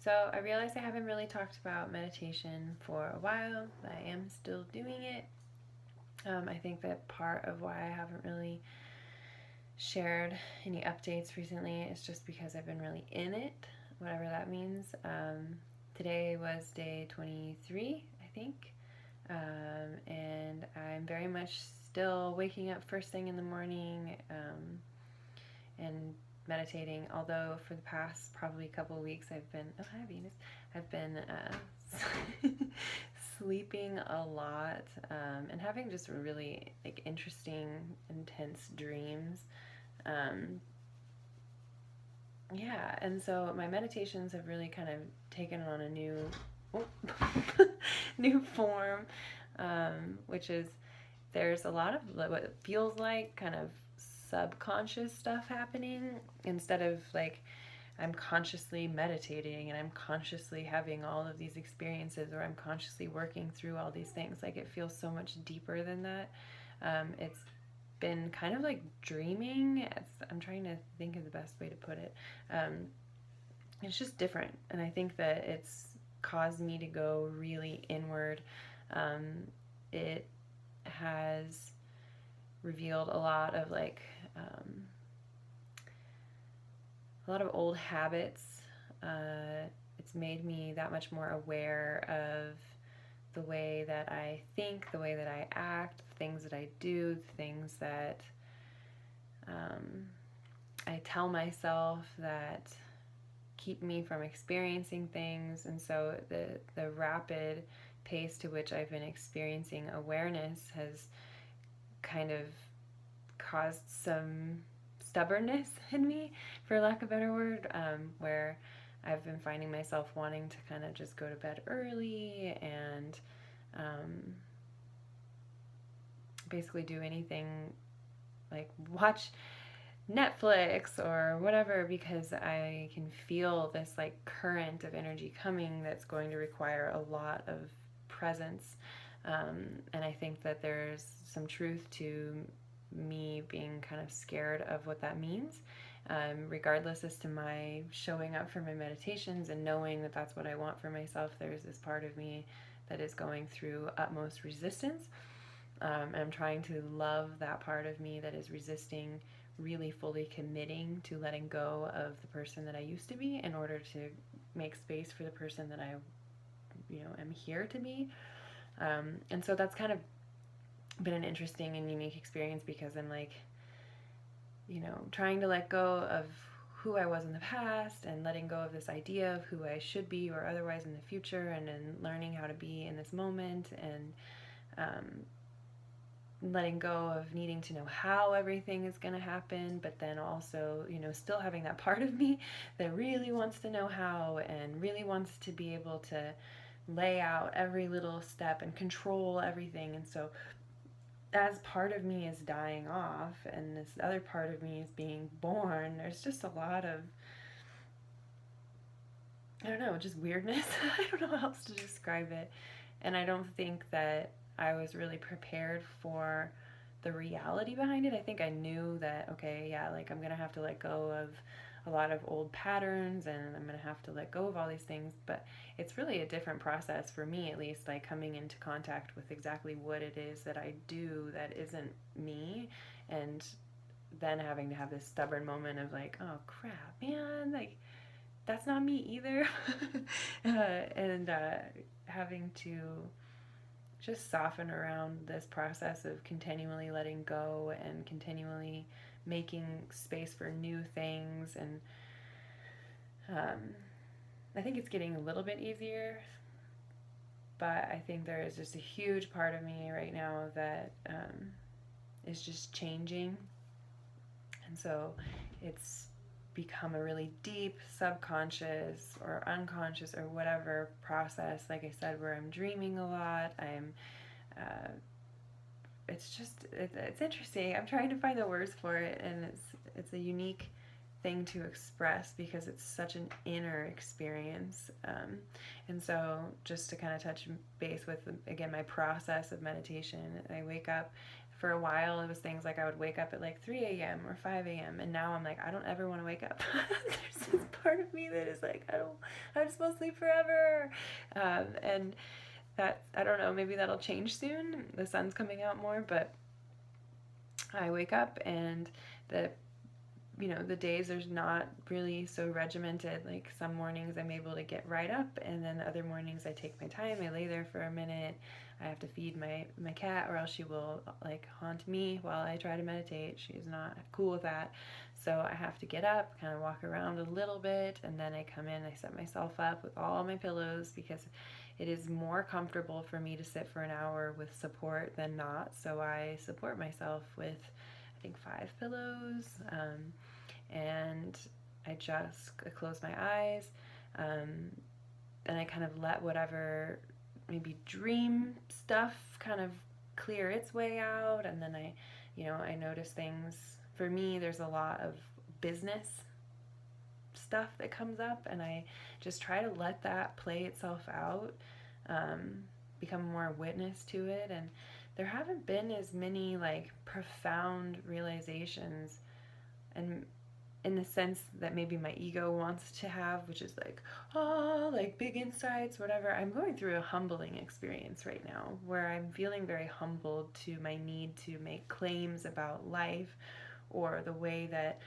So I realized I haven't really talked about meditation for a while, but I am still doing it. I think that part of why I haven't really shared any updates recently is just because I've been really in it, whatever that means. Today was day 23, I think, and I'm very much still waking up first thing in the morning and meditating. Although for the past probably couple of weeks, I've been hi Venus, I've been sleeping a lot and having just really like interesting, intense dreams. Um, yeah, and so my meditations have really kind of taken on a new new form, which is there's a lot of what feels like kind of subconscious stuff happening instead of like I'm consciously meditating and I'm consciously having all of these experiences or I'm consciously working through all these things. Like it feels so much deeper than that. It's been kind of like dreaming. I'm trying to think of the best way to put it. It's just different, and I think that it's caused me to go really inward. It has revealed a lot of like a lot of old habits. It's made me that much more aware of the way that I think, the way that I act, the things that I do, the things that I tell myself that keep me from experiencing things. And so the rapid pace to which I've been experiencing awareness has kind of caused some stubbornness in me, for lack of a better word, where I've been finding myself wanting to kind of just go to bed early and basically do anything like watch Netflix or whatever because I can feel this like current of energy coming that's going to require a lot of presence. And I think that there's some truth to me being kind of scared of what that means. Regardless as to my showing up for my meditations and knowing that that's what I want for myself, there's this part of me that is going through utmost resistance. And I'm trying to love that part of me that is resisting really fully committing to letting go of the person that I used to be in order to make space for the person that I, am here to be. And so that's kind of been an interesting and unique experience because I'm like, trying to let go of who I was in the past and letting go of this idea of who I should be or otherwise in the future, and then learning how to be in this moment and letting go of needing to know how everything is going to happen, but then also, still having that part of me that really wants to know how and really wants to be able to lay out every little step and control everything. And so as part of me is dying off and this other part of me is being born, there's just a lot of, I don't know, just weirdness. I don't know how else to describe it. And I don't think that I was really prepared for the reality behind it. I think I knew that, okay, yeah, like I'm going to have to let go of a lot of old patterns and I'm going to have to let go of all these things. But it's really a different process for me, at least, like coming into contact with exactly what it is that I do that isn't me. And then having to have this stubborn moment of like, oh crap, man, like that's not me either. And having to just soften around this process of continually letting go and continually making space for new things. And I think it's getting a little bit easier, but I think there is just a huge part of me right now that is just changing. And so it's become a really deep subconscious or unconscious or whatever process, like I said, where I'm dreaming a lot. It's interesting. I'm trying to find the words for it, and it's a unique thing to express because it's such an inner experience. And so just to kind of touch base with, again, my process of meditation, I wake up. for a while, it was things like I would wake up at like 3 a.m. or 5 a.m. And now I'm like, I don't ever want to wake up. There's this part of me that is like, I'm supposed to sleep forever. And that, I don't know, maybe that'll change soon. The sun's coming out more, but I wake up and the the days there's not really so regimented. Like some mornings I'm able to get right up, and then other mornings I take my time, I lay there for a minute. I have to feed my cat, or else she will like haunt me while I try to meditate. She's not cool with that. So I have to get up, kind of walk around a little bit, and then I come in, I set myself up with all my pillows, because it is more comfortable for me to sit for an hour with support than not. So I support myself with, I think, 5 pillows. And I just close my eyes, and I kind of let whatever maybe dream stuff kind of clear its way out. And then I notice things. For me, there's a lot of business stuff that comes up, and I just try to let that play itself out, become more witness to it. And there haven't been as many like profound realizations, and in the sense that maybe my ego wants to have, which is like, oh, like big insights, whatever. I'm going through a humbling experience right now, where I'm feeling very humbled to my need to make claims about life, or the way that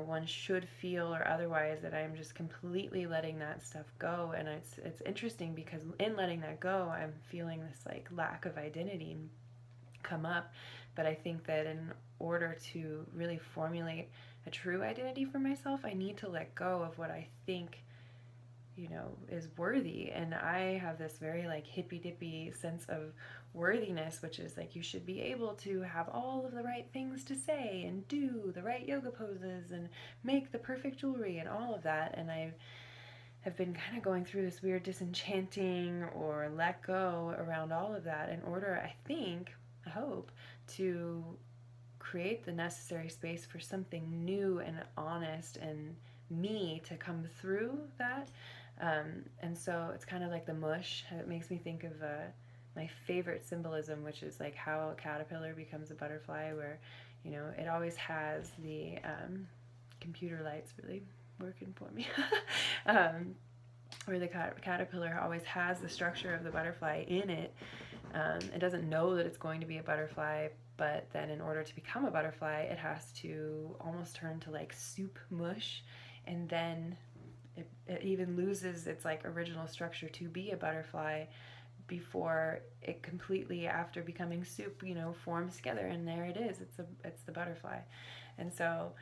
one should feel or otherwise, that I'm just completely letting that stuff go. And it's interesting, because in letting that go, I'm feeling this like lack of identity come up. But I think that in order to really formulate a true identity for myself, I need to let go of what I think is worthy. And I have this very like hippy dippy sense of worthiness, which is like, you should be able to have all of the right things to say, and do the right yoga poses, and make the perfect jewelry, and all of that. And I have been kind of going through this weird disenchanting or let go around all of that, in order, I hope, to create the necessary space for something new and honest and me to come through that. And so it's kind of like the mush. It makes me think of my favorite symbolism, which is like how a caterpillar becomes a butterfly, where it always has the computer lights really working for me. Where the caterpillar always has the structure of the butterfly in it. It doesn't know that it's going to be a butterfly, but then in order to become a butterfly, it has to almost turn to like soup mush, and then it even loses its like original structure to be a butterfly, before it completely, after becoming soup, forms together, and there it is. It's the butterfly. And so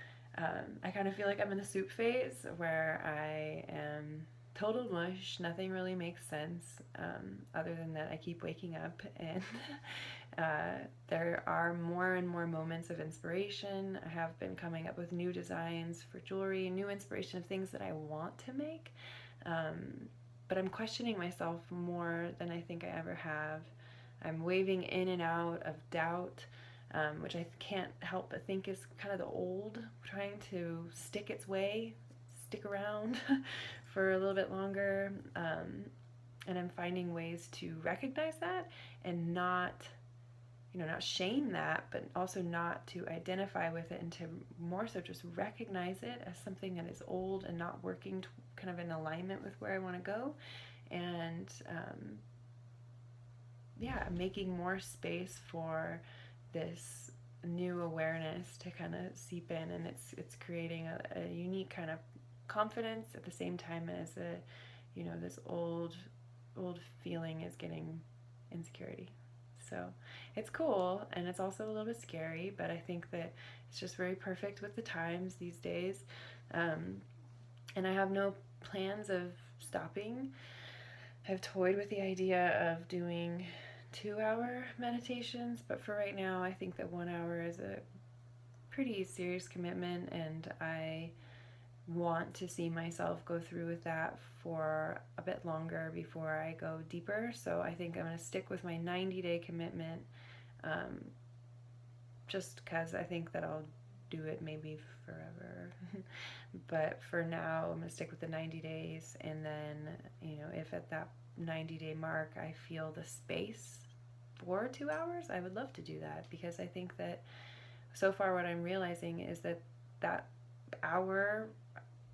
I kind of feel like I'm in the soup phase, where I am total mush. Nothing really makes sense, other than that I keep waking up, and there are more and more moments of inspiration. I have been coming up with new designs for jewelry, new inspiration of things that I want to make, but I'm questioning myself more than I think I ever have. I'm waving in and out of doubt, which I can't help but think is kind of the old trying to stick around for a little bit longer. And I'm finding ways to recognize that, and not shame that, but also not to identify with it, and to more so just recognize it as something that is old and not working kind of in alignment with where I want to go. And making more space for this new awareness to kind of seep in, and it's creating a unique kind of confidence, at the same time as this old feeling is getting insecurity. So it's cool, and it's also a little bit scary, but I think that it's just very perfect with the times these days. And I have no plans of stopping. I've toyed with the idea of doing 2-hour meditations, but for right now, I think that 1 hour is a pretty serious commitment, and I want to see myself go through with that for a bit longer before I go deeper. So I think I'm going to stick with my 90-day commitment, just because I think that I'll do it maybe forever. But for now, I'm going to stick with the 90 days, and then, if at that 90-day mark I feel the space for 2 hours, I would love to do that, because I think that so far what I'm realizing is that that hour,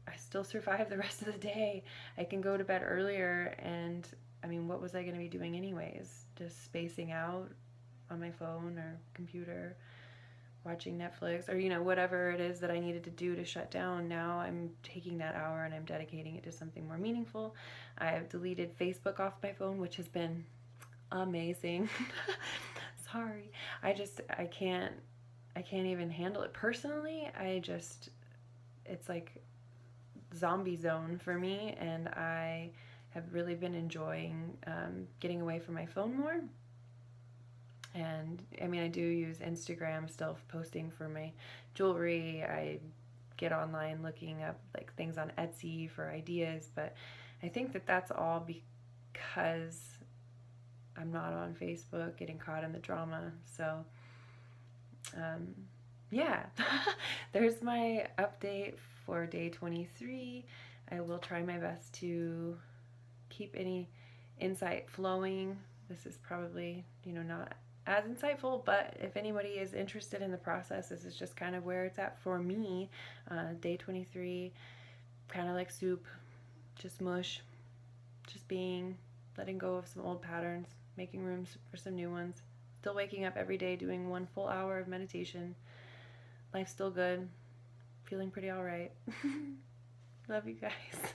I still survive the rest of the day. I can go to bed earlier, and I mean, what was I going to be doing anyways? Just spacing out on my phone or computer, watching Netflix, or whatever it is that I needed to do to shut down. Now I'm taking that hour and I'm dedicating it to something more meaningful. I have deleted Facebook off my phone, which has been amazing. Sorry. I can't even handle it personally. It's like zombie zone for me, and I have really been enjoying getting away from my phone more. And I mean, I do use Instagram still, posting for my jewelry. I get online looking up like things on Etsy for ideas, but I think that that's all because I'm not on Facebook getting caught in the drama. So yeah, there's my update for day 23. I will try my best to keep any insight flowing. This is probably, not as insightful, but if anybody is interested in the process, this is just kind of where it's at for me. Day 23, kind of like soup, just mush, just being, letting go of some old patterns, making room for some new ones. Still waking up every day, doing 1 full hour of meditation. Life's still good. Feeling pretty all right. Love you guys.